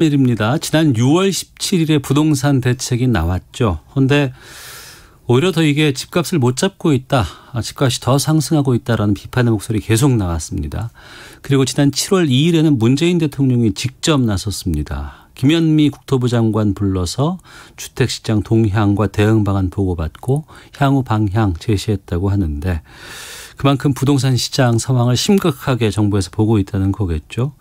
일입니다. 지난 6월 17일에 부동산 대책이 나왔죠. 그런데 오히려 더 이게 집값을 못 잡고 있다. 집값이 더 상승하고 있다라는 비판의 목소리 계속 나왔습니다. 그리고 지난 7월 2일에는 문재인 대통령이 직접 나섰습니다. 김현미 국토부 장관 불러서 주택시장 동향과 대응 방안 보고받고 향후 방향 제시했다고 하는데 그만큼 부동산 시장 상황을 심각하게 정부에서 보고 있다는 거겠죠.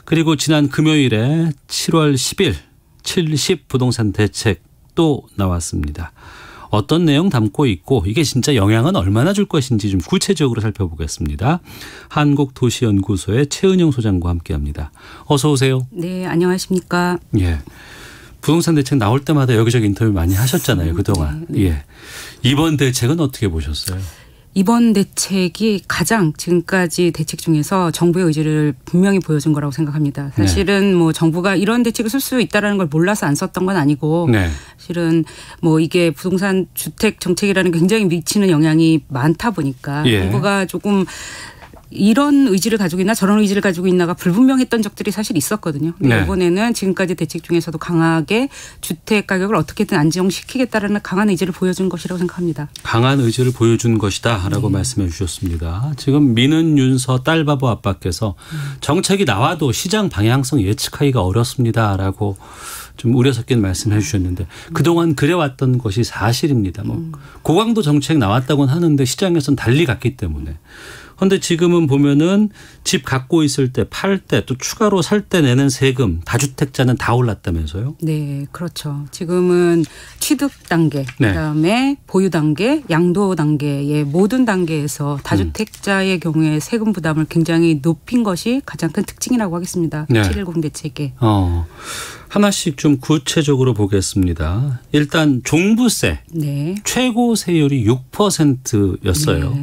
그리고 지난 금요일에 7월 10일 70 부동산 대책 또 나왔습니다. 어떤 내용 담고 있고 이게 진짜 영향은 얼마나 줄 것인지 좀 구체적으로 살펴보겠습니다. 한국도시연구소의 최은영 소장과 함께합니다. 어서 오세요. 네, 안녕하십니까. 예, 부동산 대책 나올 때마다 여기저기 인터뷰 많이 하셨잖아요, 그동안. 네, 네. 예, 이번 대책은 어떻게 보셨어요? 이번 대책이 가장 지금까지 대책 중에서 정부의 의지를 분명히 보여준 거라고 생각합니다. 사실은 뭐 정부가 이런 대책을 쓸 수 있다는 걸 몰라서 안 썼던 건 아니고 사실은 뭐 이게 부동산 주택 정책이라는 굉장히 미치는 영향이 많다 보니까 정부가 조금 이런 의지를 가지고 있나 저런 의지를 가지고 있나가 불분명했던 적들이 사실 있었거든요. 근데 이번에는 지금까지 대책 중에서도 강하게 주택 가격을 어떻게든 안정시키겠다라는 강한 의지를 보여준 것이라고 생각합니다. 강한 의지를 보여준 것이다라고 말씀해 주셨습니다. 지금 미는 윤서 딸바보 아빠께서 정책이 나와도 시장 방향성 예측하기가 어렵습니다라고 좀 우려 섞인 말씀해 주셨는데 그동안 그래왔던 것이 사실입니다. 뭐 고강도 정책 나왔다고는 하는데 시장에서는 달리 갔기 때문에. 그런데 지금은 보면은 집 갖고 있을 때, 팔 때, 또 추가로 살 때 내는 세금, 다주택자는 다 올랐다면서요? 네, 그렇죠. 지금은 취득 단계, 그다음에 보유 단계, 양도 단계의 모든 단계에서 다주택자의 경우에 세금 부담을 굉장히 높인 것이 가장 큰 특징이라고 하겠습니다. 710 대책에. 하나씩 좀 구체적으로 보겠습니다. 일단 종부세 최고 세율이 6%였어요.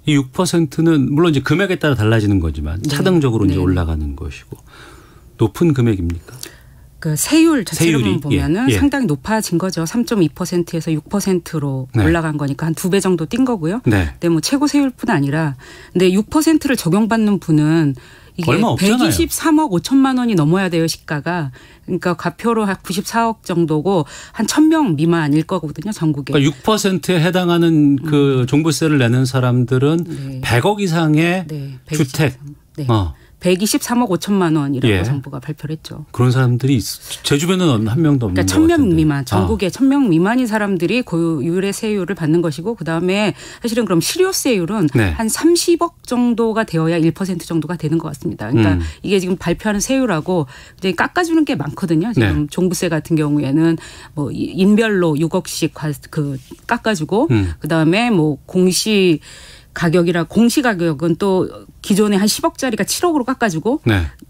이 6%는 물론 이제 금액에 따라 달라지는 거지만 차등적으로 이제 올라가는 것이고 높은 금액입니까? 그 세율 자체로 보면은 상당히 높아진 거죠. 3.2%에서 6%로 올라간 거니까 한 2배 정도 뛴 거고요. 근데 뭐 최고 세율뿐 아니라 근데 6%를 적용받는 분은 이게 얼마 없잖아요. 123억 5천만 원이 넘어야 돼요, 시가가. 그러니까 과표로 한 94억 정도고 한 1,000명 미만일 거거든요, 전국에. 그러니까 6%에 해당하는 그 종부세를 내는 사람들은 100억 이상의 주택. 123억 5천만 원이라고 정부가 발표를 했죠. 그런 사람들이 제 주변에는 한 명도 없는 그러니까 것 같은데. 1,000명 미만, 전국에 1,000명 미만인 사람들이 고유율의 세율을 받는 것이고 그다음에 사실은 그럼 실효세율은 한 30억 정도가 되어야 1% 정도가 되는 것 같습니다. 그러니까 이게 지금 발표하는 세율하고 이제 깎아주는 게 많거든요. 지금 종부세 같은 경우에는 뭐 인별로 6억씩 그 깎아주고 그다음에 뭐 공시 가격은 또 기존에 한 10억짜리가 7억으로 깎아주고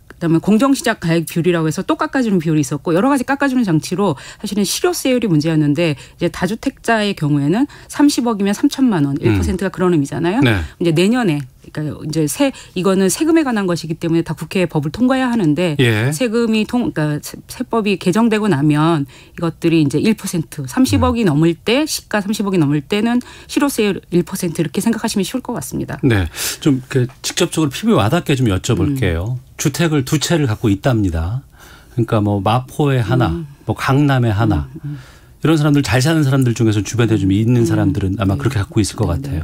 그다음에 공정시작 가액 비율이라고 해서 또 깎아주는 비율이 있었고 여러 가지 깎아주는 장치로 사실은 실효세율이 문제였는데 이제 다주택자의 경우에는 30억이면 3천만 원 1%가 그런 의미잖아요. 이제 내년에 그러니까 이제 이거는 세금에 관한 것이기 때문에 다 국회에 법을 통과해야 하는데 세금이 그러니까 세법이 개정되고 나면 이것들이 이제 1% 30억이 넘을 때 시가 30억이 넘을 때는 실효세율 1% 이렇게 생각하시면 쉬울 것 같습니다. 네, 좀 직접적으로 피부에 와닿게 좀 여쭤볼게요. 주택을 두 채를 갖고 있답니다. 그러니까 뭐 마포에 하나, 뭐 강남에 하나 이런 사람들 잘 사는 사람들 중에서 주변에 좀 있는 사람들은 아마 그렇게 갖고 있을 것 같아요.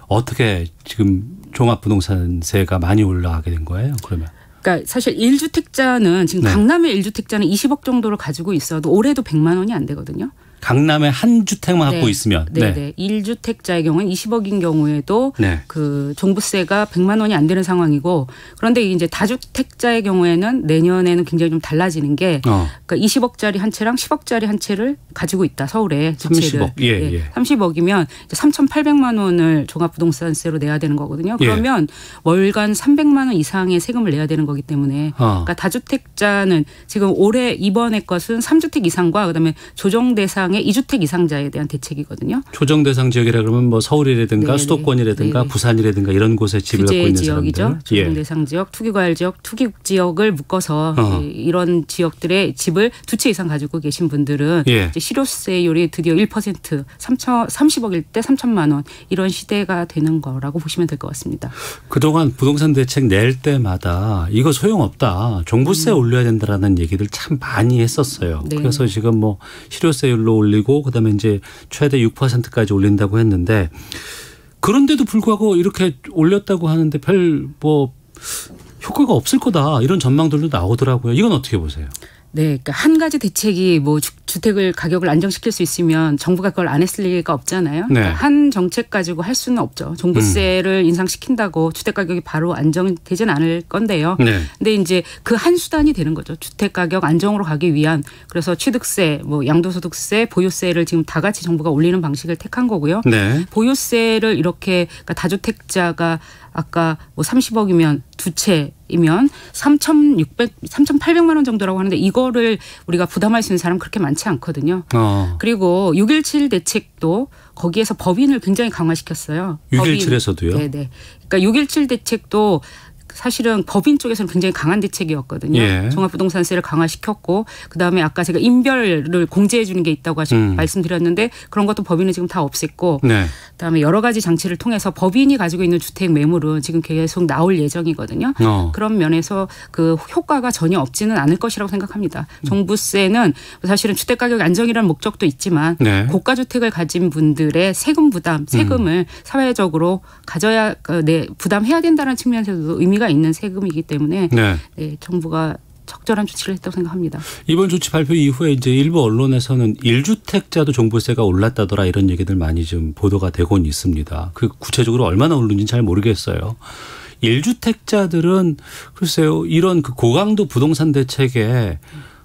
어떻게 지금 종합부동산세가 많이 올라가게 된 거예요? 그러면? 그러니까 사실 1주택자는 지금 강남의 1주택자는 20억 정도를 가지고 있어도 올해도 100만 원이 안 되거든요. 강남에 한 주택만 갖고 있으면. 1주택자의 경우는 20억인 경우에도 그 종부세가 100만 원이 안 되는 상황이고 그런데 이제 다주택자의 경우에는 내년에는 굉장히 좀 달라지는 게 그러니까 20억짜리 한 채랑 10억짜리 한 채를 가지고 있다. 서울에 두 채를. 30억. 30억이면 3,800만 원을 종합부동산세로 내야 되는 거거든요. 그러면 월간 300만 원 이상의 세금을 내야 되는 거기 때문에 그러니까 다주택자는 지금 올해 이번에 것은 3주택 이상과 그다음에 조정 대상 대상의 2주택 이상자에 대한 대책이거든요. 조정 대상 지역이라 그러면 뭐 서울이라든가 네네. 수도권이라든가 네네. 부산이라든가 이런 곳에 집을 갖고 있는 지역이죠. 사람들. 조정 대상 지역, 투기과열 지역, 투기국 지역을 묶어서 이런 지역들의 집을 2채 이상 가지고 계신 분들은 이제 실효세율이 드디어 1% 30억일 때 3천만 원 이런 시대가 되는 거라고 보시면 될 것 같습니다. 그동안 부동산 대책 낼 때마다 이거 소용없다. 종부세 올려야 된다라는 얘기들 참 많이 했었어요. 네. 그래서 지금 뭐 실효세율로 올리고 그다음에 이제 최대 6%까지 올린다고 했는데 그런데도 불구하고 이렇게 올렸다고 하는데 별 뭐 효과가 없을 거다 이런 전망들도 나오더라고요. 이건 어떻게 보세요? 네, 그러니까 한 가지 대책이 뭐 주택을 가격을 안정시킬 수 있으면 정부가 그걸 안 했을 리가 없잖아요. 네. 그러니까 한 정책 가지고 할 수는 없죠. 종부세를 인상시킨다고 주택 가격이 바로 안정되지는 않을 건데요. 네. 근데 이제 그 한 수단이 되는 거죠. 주택 가격 안정으로 가기 위한 그래서 취득세, 뭐 양도소득세, 보유세를 지금 다 같이 정부가 올리는 방식을 택한 거고요. 네. 보유세를 이렇게 그러니까 다주택자가 아까 뭐 30억이면 2채이면 3,800만 원 정도라고 하는데 이거를 우리가 부담할 수 있는 사람 그렇게 많지 않거든요. 그리고 6.17 대책도 거기에서 법인을 굉장히 강화시켰어요. 6.17에서도요? 네네. 그러니까 6.17 대책도 사실은 법인 쪽에서는 굉장히 강한 대책이었거든요. 예. 종합부동산세를 강화시켰고 그다음에 아까 제가 인별을 공제해 주는 게 있다고 말씀드렸는데 그런 것도 법인은 지금 다 없앴고 네. 그다음에 여러 가지 장치를 통해서 법인이 가지고 있는 주택 매물은 지금 계속 나올 예정이거든요. 그런 면에서 그 효과가 전혀 없지는 않을 것이라고 생각합니다. 종부세는 사실은 주택가격 안정이라는 목적도 있지만 네. 고가주택을 가진 분들의 세금 부담, 세금을 사회적으로 가져야 부담해야 된다는 측면에서도 의미가 있는 세금이기 때문에 네. 네, 정부가 적절한 조치를 했다고 생각합니다. 이번 조치 발표 이후에 이제 일부 언론에서는 1주택자도 종부세가 올랐다더라 이런 얘기들 많이 좀 보도가 되곤 있습니다. 그 구체적으로 얼마나 오르는지 잘 모르겠어요. 1주택자들은 글쎄요 이런 그 고강도 부동산 대책에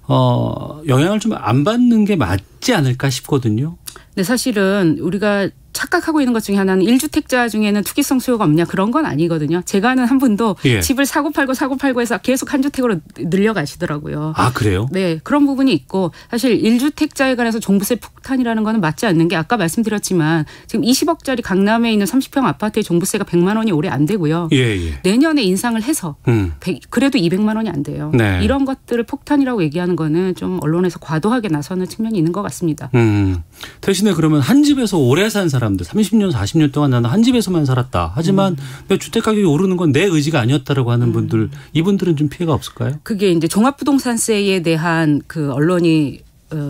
영향을 좀 안 받는 게 맞지 않을까 싶거든요. 네, 사실은 우리가 착각하고 있는 것 중에 하나는 1주택자 중에는 투기성 수요가 없냐 그런 건 아니거든요. 제가 아는 한 분도 집을 사고 팔고 해서 계속 한 주택으로 늘려가시더라고요. 아 그래요? 네. 그런 부분이 있고 사실 1주택자에 관해서 종부세 폭탄이라는 거는 맞지 않는 게 아까 말씀드렸지만 지금 20억짜리 강남에 있는 30평 아파트의 종부세가 100만 원이 올해 안 되고요. 내년에 인상을 해서 그래도 200만 원이 안 돼요. 네. 이런 것들을 폭탄이라고 얘기하는 거는 좀 언론에서 과도하게 나서는 측면이 있는 것 같습니다. 대신에 그러면 한 집에서 오래 산 사람들 30년 40년 동안 나는 한 집에서만 살았다. 하지만 내 주택 가격이 오르는 건 내 의지가 아니었다라고 하는 분들 이분들은 좀 피해가 없을까요? 그게 이제 종합부동산세에 대한 그 언론이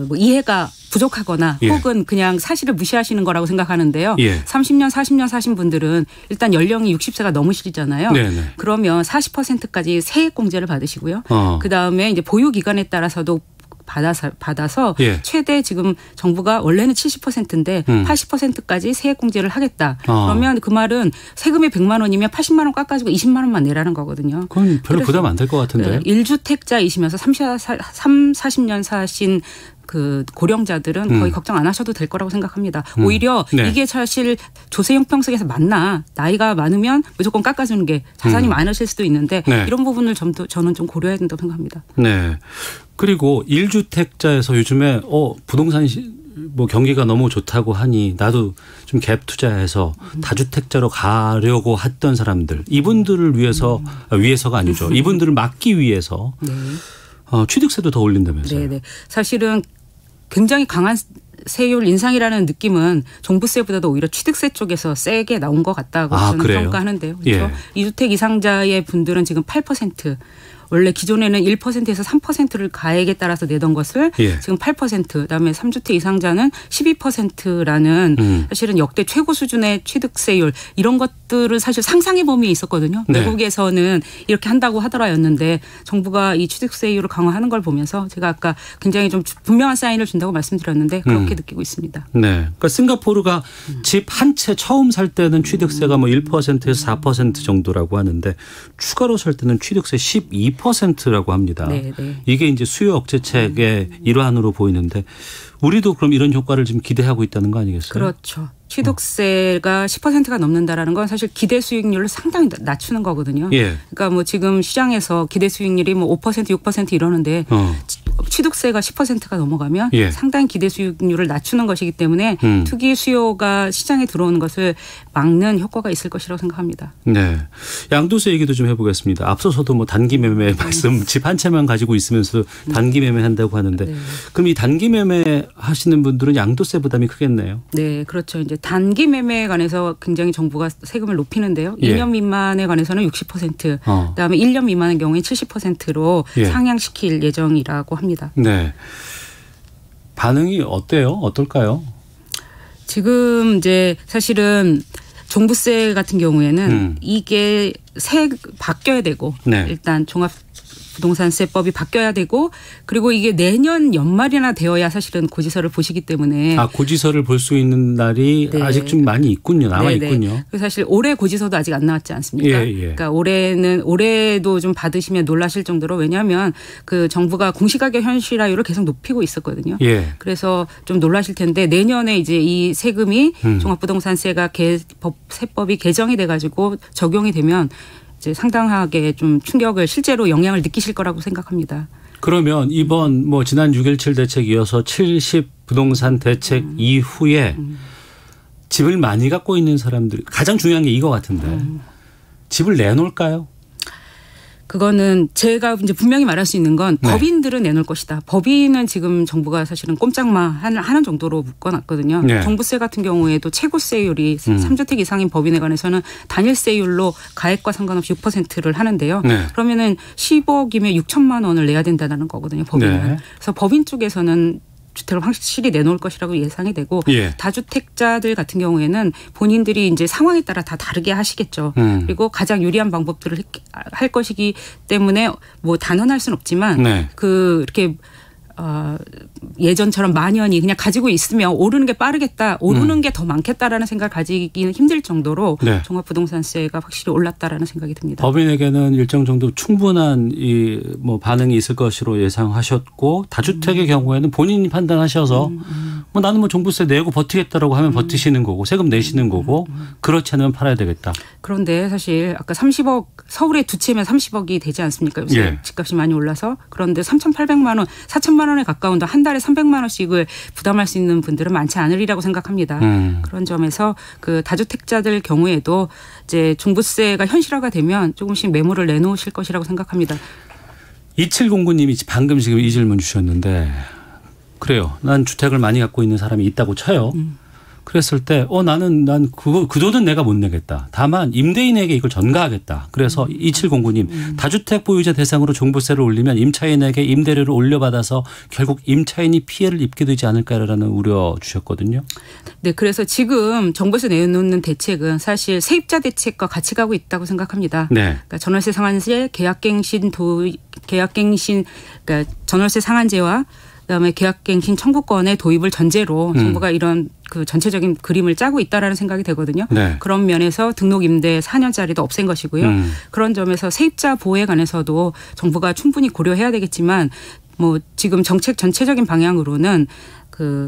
뭐 이해가 부족하거나 혹은 그냥 사실을 무시하시는 거라고 생각하는데요. 30년 40년 사신 분들은 일단 연령이 60세가 넘으시잖아요. 네네. 그러면 40%까지 세액공제를 받으시고요. 그다음에 이제 보유 기간에 따라서도 받아서 최대 지금 정부가 원래는 70%인데 80%까지 세액공제를 하겠다. 그러면 그 말은 세금이 100만 원이면 80만 원 깎아주고 20만 원만 내라는 거거든요. 그건 별로 부담 안 될 것 같은데. 1주택자이시면서 40년 사신 그 고령자들은 거의 걱정 안 하셔도 될 거라고 생각합니다. 오히려 이게 사실 조세 형평성에서 맞나. 나이가 많으면 무조건 깎아주는 게 자산이 많으실 수도 있는데 이런 부분을 저는 좀 고려해야 된다고 생각합니다. 네. 그리고 1주택자에서 요즘에 부동산 뭐 경기가 너무 좋다고 하니 나도 좀 갭 투자해서 다주택자로 가려고 했던 사람들 이분들을 위해서가 아니죠. 이분들을 막기 위해서 취득세도 더 올린다면서요. 네. 사실은 굉장히 강한 세율 인상이라는 느낌은 종부세보다도 오히려 취득세 쪽에서 세게 나온 것 같다고 저는 평가하는데요. 그렇죠? 2주택 이상자의 분들은 지금 8%. 원래 기존에는 1%에서 3%를 가액에 따라서 내던 것을 지금 8% 그다음에 3주택 이상자는 12%라는 사실은 역대 최고 수준의 취득세율 이런 것들은 사실 상상의 범위에 있었거든요. 외국에서는 이렇게 한다고 하더라였는데 정부가 이 취득세율을 강화하는 걸 보면서 제가 아까 굉장히 좀 분명한 사인을 준다고 말씀드렸는데 그렇게 느끼고 있습니다. 네, 그러니까 싱가포르가 집 한 채 처음 살 때는 취득세가 뭐 1%에서 4% 정도라고 하는데 추가로 살 때는 취득세 12%라고 합니다. 이게 이제 수요 억제책의 일환으로 보이는데 우리도 그럼 이런 효과를 지금 기대하고 있다는 거 아니겠어요? 그렇죠. 취득세가 10%가 넘는다라는 건 사실 기대 수익률을 상당히 낮추는 거거든요. 그러니까 뭐 지금 시장에서 기대 수익률이 뭐 5% 6% 이러는데 취득세가 10%가 넘어가면 예. 상당히 기대 수익률을 낮추는 것이기 때문에 투기 수요가 시장에 들어오는 것을 막는 효과가 있을 것이라고 생각합니다. 네, 양도세 얘기도 좀 해보겠습니다. 앞서서도 뭐 단기 매매 말씀, 집 한 채만 가지고 있으면서 단기 매매 한다고 하는데 네. 그럼 이 단기 매매 하시는 분들은 양도세 부담이 크겠네요. 네, 그렇죠. 이제 단기 매매에 관해서 굉장히 정부가 세금을 높이는데요. 예. 2년 미만에 관해서는 60%, 그다음에 1년 미만의 경우에 70%로 예. 상향시킬 예정이라고 합니다. 네, 반응이 어때요? 어떨까요? 지금 이제 사실은 종부세 같은 경우에는 이게 바뀌어야 되고 네. 일단 종합부동산세법이 바뀌어야 되고 그리고 이게 내년 연말이나 되어야 사실은 고지서를 보시기 때문에 고지서를 볼 수 있는 날이 네. 아직 좀 많이 있군요. 남아 있군요. 사실 올해 고지서도 아직 안 나왔지 않습니까? 예. 그러니까 올해도 좀 받으시면 놀라실 정도로 왜냐하면 그 정부가 공시가격 현실화율을 계속 높이고 있었거든요. 예. 그래서 좀 놀라실 텐데 내년에 이제 이 세금이 종합부동산세가 세법이 개정이 돼가지고 적용이 되면 이제 상당하게 좀 충격을 실제로 영향을 느끼실 거라고 생각합니다. 그러면 이번 뭐 지난 6.17 대책 이어서 70 부동산 대책 이후에 집을 많이 갖고 있는 사람들 가장 중요한 게 이거 같은데 집을 내놓을까요? 그거는 제가 이제 분명히 말할 수 있는 건 법인들은 내놓을 것이다. 법인은 지금 정부가 사실은 꼼짝마 하는 정도로 묶어놨거든요. 네. 종부세 같은 경우에도 최고세율이 3주택 이상인 법인에 관해서는 단일세율로 가액과 상관없이 6%를 하는데요. 네. 그러면은 10억이면 6천만 원을 내야 된다는 거거든요. 법인은. 네. 그래서 법인 쪽에서는 주택을 확실히 내놓을 것이라고 예상이 되고 예. 다주택자들 같은 경우에는 본인들이 이제 상황에 따라 다 다르게 하시겠죠. 그리고 가장 유리한 방법들을 할 것이기 때문에 뭐 단언할 수는 없지만 네. 이렇게 예전처럼 만연히 그냥 가지고 있으면 오르는 게 빠르겠다, 오르는 게 더 많겠다라는 생각을 가지기는 힘들 정도로 네. 종합부동산세가 확실히 올랐다라는 생각이 듭니다. 법인에게는 일정 정도 충분한 뭐 반응이 있을 것으로 예상하셨고 다주택의 경우에는 본인이 판단하셔서 뭐 나는 뭐 종부세 내고 버티겠다라고 하면 버티시는 거고 세금 내시는 거고 그렇지 않으면 팔아야 되겠다. 그런데 사실 아까 30억 서울에 두 채면 30억이 되지 않습니까? 요새 예. 집값이 많이 올라서 그런데 3,800만 원, 4천만 원에 가까운 한 달에 300만 원씩을 부담할 수 있는 분들은 많지 않으리라고 생각합니다. 그런 점에서 그 다주택자들 경우에도 이제 종부세가 현실화가 되면 조금씩 매물을 내놓으실 것이라고 생각합니다. 2709님이 방금 지금 이 질문 주셨는데 그래요. 난 주택을 많이 갖고 있는 사람이 있다고 쳐요. 그랬을 때 난 그 돈은 내가 못 내겠다. 다만 임대인에게 이걸 전가하겠다. 그래서 2709님 다주택 보유자 대상으로 종부세를 올리면 임차인에게 임대료를 올려받아서 결국 임차인이 피해를 입게 되지 않을까라는 우려 주셨거든요. 네, 그래서 지금 종부세 내놓는 대책은 사실 세입자 대책과 같이 가고 있다고 생각합니다. 네. 그러니까 전월세 상한제, 그러니까 전월세 상한제와 그다음에 계약갱신 청구권의 도입을 전제로 정부가 이런 그 전체적인 그림을 짜고 있다라는 생각이 되거든요. 네. 그런 면에서 등록임대 4년짜리도 없앤 것이고요. 그런 점에서 세입자 보호에 관해서도 정부가 충분히 고려해야 되겠지만 뭐 지금 정책 전체적인 방향으로는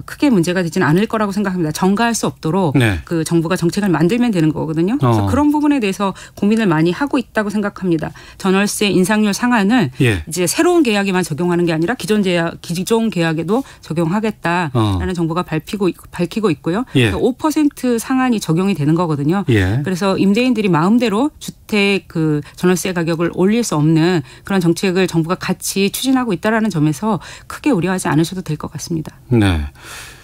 크게 문제가 되지는 않을 거라고 생각합니다. 전가할 수 없도록 네. 그 정부가 정책을 만들면 되는 거거든요. 그래서 그런 부분에 대해서 고민을 많이 하고 있다고 생각합니다. 전월세 인상률 상한을 이제 새로운 계약에만 적용하는 게 아니라 기존 계약에도 적용하겠다라는 정부가 밝히고 있고요. 5% 상한이 적용이 되는 거거든요. 그래서 임대인들이 마음대로 주택 전월세 가격을 올릴 수 없는 그런 정책을 정부가 같이 추진하고 있다라는 점에서 크게 우려하지 않으셔도 될 것 같습니다. 네.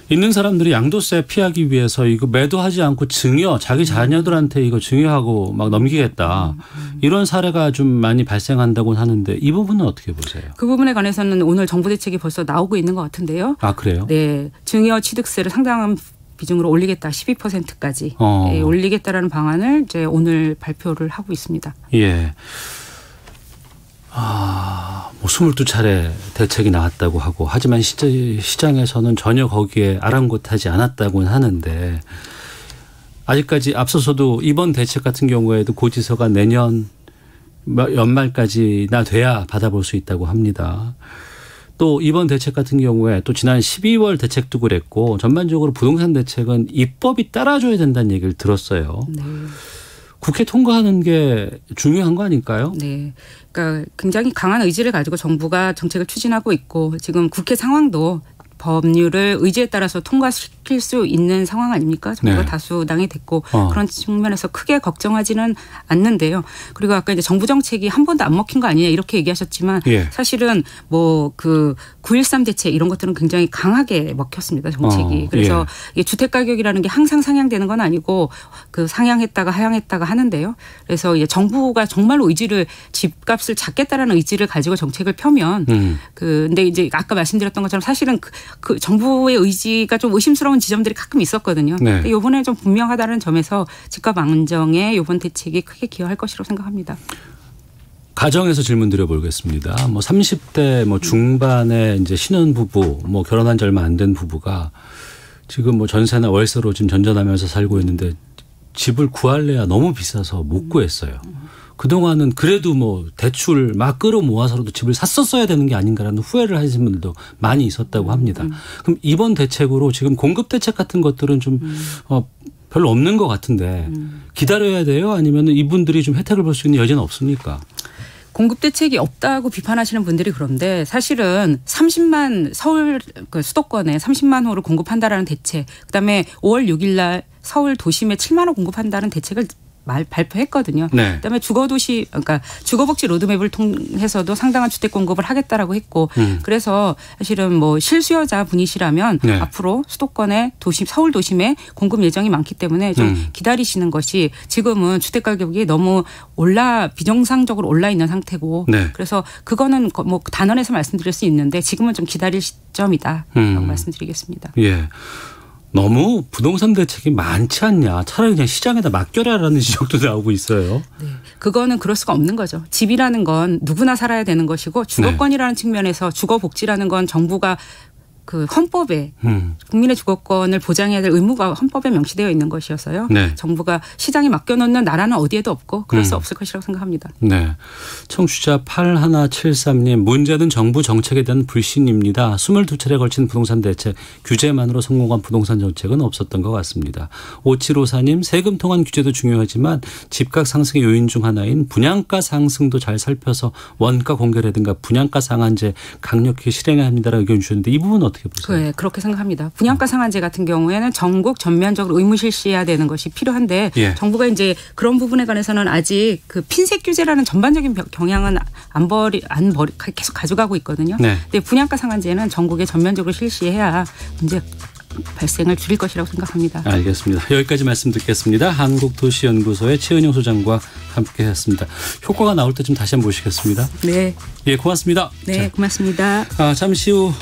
있는 사람들이 양도세 피하기 위해서 이거 매도하지 않고 자기 자녀들한테 이거 증여하고 막 넘기겠다. 이런 사례가 좀 많이 발생한다고 하는데 이 부분은 어떻게 보세요? 그 부분에 관해서는 오늘 정부 대책이 벌써 나오고 있는 것 같은데요. 아, 그래요? 네. 증여 취득세를 상당한 비중으로 올리겠다. 12%까지 올리겠다라는 방안을 이제 오늘 발표를 하고 있습니다. 예. 뭐 22차례 대책이 나왔다고 하고 하지만 시장에서는 전혀 거기에 아랑곳하지 않았다고는 하는데 아직까지 앞서서도 이번 대책 같은 경우에도 고지서가 내년 연말까지나 돼야 받아볼 수 있다고 합니다. 또 이번 대책 같은 경우에 또 지난 12월 대책도 그랬고 전반적으로 부동산 대책은 입법이 따라줘야 된다는 얘기를 들었어요. 네. 국회 통과하는 게 중요한 거 아닐까요? 네. 그러니까 굉장히 강한 의지를 가지고 정부가 정책을 추진하고 있고 지금 국회 상황도 법률을 의지에 따라서 통과시킬 수 있는 상황 아닙니까? 정부가 네. 다수당이 됐고 그런 측면에서 크게 걱정하지는 않는데요. 그리고 아까 이제 정부 정책이 한 번도 안 먹힌 거 아니냐 이렇게 얘기하셨지만 사실은 뭐 그 9.13 대책 이런 것들은 굉장히 강하게 먹혔습니다. 정책이. 그래서 이게 주택 가격이라는 게 항상 상향되는 건 아니고 그 상향했다가 하향했다가 하는데요. 그래서 이제 정부가 정말로 의지를 집값을 잡겠다라는 의지를 가지고 정책을 펴면 근데 이제 아까 말씀드렸던 것처럼 사실은 그 정부의 의지가 좀 의심스러운 지점들이 가끔 있었거든요. 네. 이번에 좀 분명하다는 점에서 집값 안정에 이번 대책이 크게 기여할 것이라고 생각합니다. 가정에서 질문 드려보겠습니다. 뭐 30대 뭐 중반에 이제 신혼 부부, 뭐 결혼한 지 얼마 안 된 부부가 지금 뭐 전세나 월세로 지금 전전하면서 살고 있는데 집을 구할래야 너무 비싸서 못 구했어요. 그동안은 그래도 뭐 대출 막 끌어모아서라도 집을 샀었어야 되는 게 아닌가라는 후회를 하시는 분들도 많이 있었다고 합니다. 그럼 이번 대책으로 지금 공급 대책 같은 것들은 좀 별로 없는 것 같은데 기다려야 돼요? 아니면 이분들이 좀 혜택을 볼 수 있는 여지는 없습니까? 공급 대책이 없다고 비판하시는 분들이 그런데 사실은 30만 서울 그 수도권에 30만 호를 공급한다라는 대책, 그다음에 5월 6일 날 서울 도심에 7만 호 공급한다는 대책을 발표했거든요. 네. 그다음에 주거도시 그러니까 주거복지 로드맵을 통해서도 상당한 주택 공급을 하겠다라고 했고 그래서 사실은 뭐 실수요자 분이시라면 앞으로 수도권의 도심 서울 도심에 공급 예정이 많기 때문에 좀 기다리시는 것이 지금은 주택 가격이 너무 비정상적으로 올라 있는 상태고 그래서 그거는 뭐 단언해서 말씀드릴 수 있는데 지금은 좀 기다릴 시점이다라고 말씀드리겠습니다. 예. 너무 부동산 대책이 많지 않냐. 차라리 그냥 시장에다 맡겨라라는 지적도 나오고 있어요. 네. 그거는 그럴 수가 없는 거죠. 집이라는 건 누구나 살아야 되는 것이고 주거권이라는 측면에서 주거복지라는 건 정부가 그 헌법에 국민의 주거권을 보장해야 될 의무가 헌법에 명시되어 있는 것이어서요. 정부가 시장에 맡겨놓는 나라는 어디에도 없고 그럴 수 없을 것이라고 생각합니다. 네. 청취자 8173님. 문제는 정부 정책에 대한 불신입니다. 22차례 걸친 부동산 대책 규제만으로 성공한 부동산 정책은 없었던 것 같습니다. 5754님. 세금 통한 규제도 중요하지만 집값 상승의 요인 중 하나인 분양가 상승도 잘 살펴서 원가 공개라든가 분양가 상한제 강력히 실행해야 합니다라고 의견 주셨는데 이 부분은 어떻게 보세요? 네, 그렇게 생각합니다. 분양가 상한제 같은 경우에는 전국 전면적으로 의무 실시해야 되는 것이 필요한데 정부가 이제 그런 부분에 관해서는 아직 그 핀셋 규제라는 전반적인 경향은 계속 가져가고 있거든요. 근데 분양가 상한제는 전국에 전면적으로 실시해야 문제 발생을 줄일 것이라고 생각합니다. 알겠습니다. 여기까지 말씀 듣겠습니다. 한국도시연구소의 최은영 소장과 함께했습니다. 효과가 나올 때쯤 다시 한번 모시겠습니다. 네. 예, 고맙습니다. 네, 고맙습니다. 잠시 후